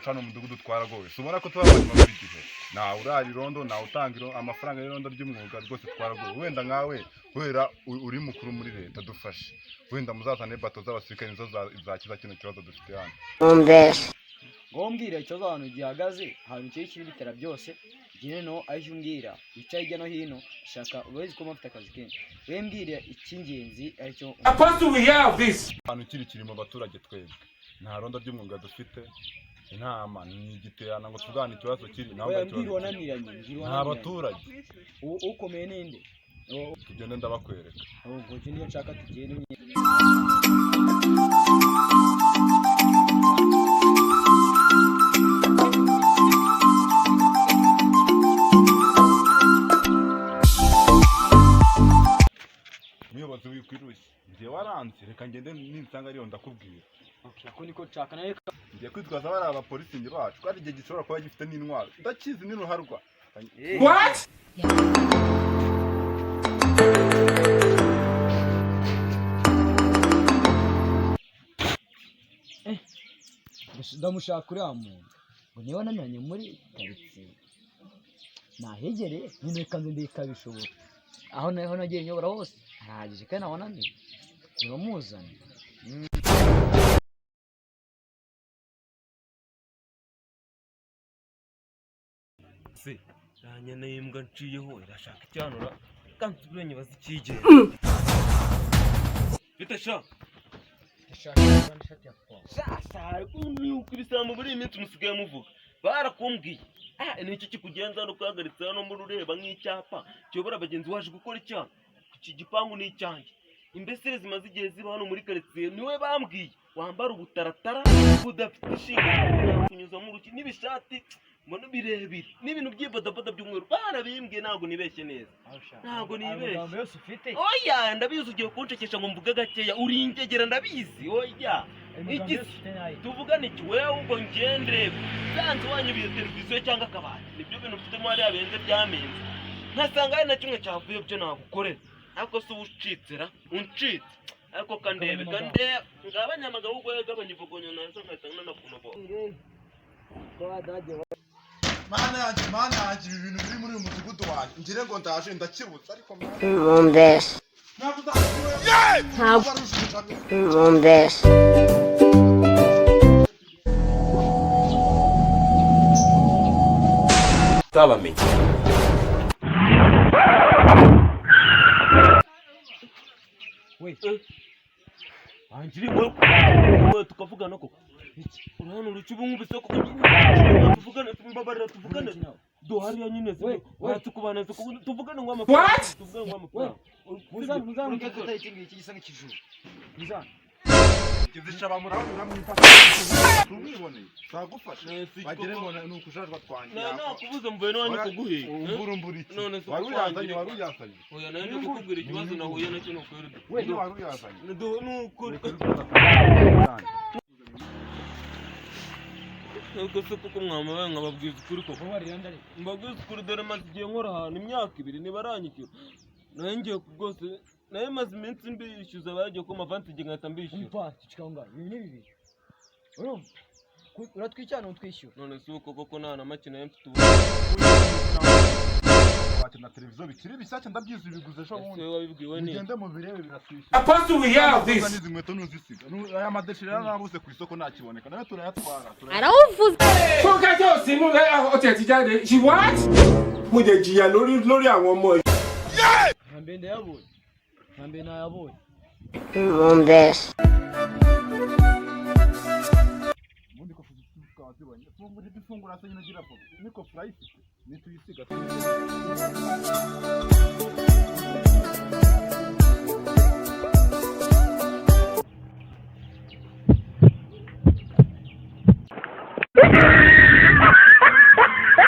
iwacu hano mu mudugudu twaragowe subona ko twabanye mu gihe na urari rondo na utangiro amafaranga y'irondo ry'umwuga rwose twaragowe wenda nkawe wera uri mukuru muri leta dufashe wenda muzazane bato z'abasirikare nizo zakiza kino kibazo dufite hano ngombwira icyo abantu gihagaze ahantu kiri bitera byose gine no aje umbwira icaye ijya no hino shaka ubazi ko mafite akazi kenshi wembwira icy'ingenzi aricyo abantu kiri mu baturage twebwe nta rondo ry'umwuga dufite intama ni igiterana ngo tugane ikibazo kiri nawe nta baturage ukomeye ninde tugende ndabakwereka ahubwo cyo niyo nshaka tugende umuyobozi wikwirushye ngiye waranze reka ngende ninsanga ariyo ndakubwira ako niko nshaka naye ngiye kwitwaza bari abapolisi ngi bacu kandi igihe gishobora kuba gifite n'intwaro ndakizi n'uruharwa what ndamushaka uriya muntu ngo niba nananye muri karitsiye nahegereye nyine kandi ndikabishobora aho nagiye nyobora hose arahagije kandi nabona ndi niwamuzane se yanyana imbwa nciyeho irashaka icyanura kandi uburenye bazikigera bitasha sasa ni ukubisamba muri iminsi musigaye muvuga barakumbwiye ni iki kikugenza no kwagaritsa hano muri ureba nk'icyapa cyobora abagenzi waje gukora icyaha iki gipangu ni icyanjye imbesire zimaze igihe ziba hano muri karitsiye niwe bambwiye wambara ubutaratara budafite ishinga kunyuza mu ruki n'ibishati mbona birebire n'ibintu by'ibodaboda by'umweru barabimbwiye ntabwo nibeshye neza ntabwo nibeshye oya ndabizi ugiye kunshekesha ngo mvuge gakeya uringegera ndabizi oya iki tuvugane iki wewe ubwo ngende zanze wanyubiye televiziyo cyangwa akabati nibyo bintu mfitemo hariya benze byamenze ntasanga hari na kimwe cyavuye byo nagukorera ariko se ubucitsera uncitse ariko kandebe ngabanyamagabo ubwo yagabanya ivugonyo nazo nkahita nakunobo mana yanjye ibi bintu biri muri uyu mudugudu wanjye ngire ngo ndaje ndakibutsa ariko tabamenye anjiri wewe tukavugana koko urabona urucubu nk'ubise koko tuvugane dohari ya nyine watukubana tuvugane ngo amafaranga tuvugane ngo amafaranga muzana ngeze iki gisa nk'ikijuru muzana kizisha bamurabura mwifasha tumibone sagufasha bagire ngo nukushajwa twanje nakubuze mvuye no wanyu kuguhiga umburumburi none se waruyazanye oya nayo ndikukubwira ikibazo nahuye nacyo nukwera we waruyazanye nukuri ubwo se kuko mwamabaye nkababwiza ukuri koko mbabwiza ukuri dore maze igihe nkora ahantu imyaka 2 nibaranyikira nayo ngiye rwose nayo maze iminsi mbishyuza bagiye ko mavanti igihe nkahita mbishyura umva kikanga ibi ni bibi urumva uratwicana utwishyura none se uko koko nta na make nayo mfite wacu na televiziyo bikiri bisake ndabyiza ibiguze sho ubundi wabibwiwe ni ugende mu birebe biraswishyura apostle we have this nizi nkweto nuzisiga aya madeshira nabuze ku isoko nakiboneka nayo turayatwara arawuvuze foka cyose mu hoteli jade she what muje jiya lórí àwọn ọmọ ntambe ndayabonye ntambe nayabonye ubundi ko twazibonye fungura se nyine gira niko price nituyisiga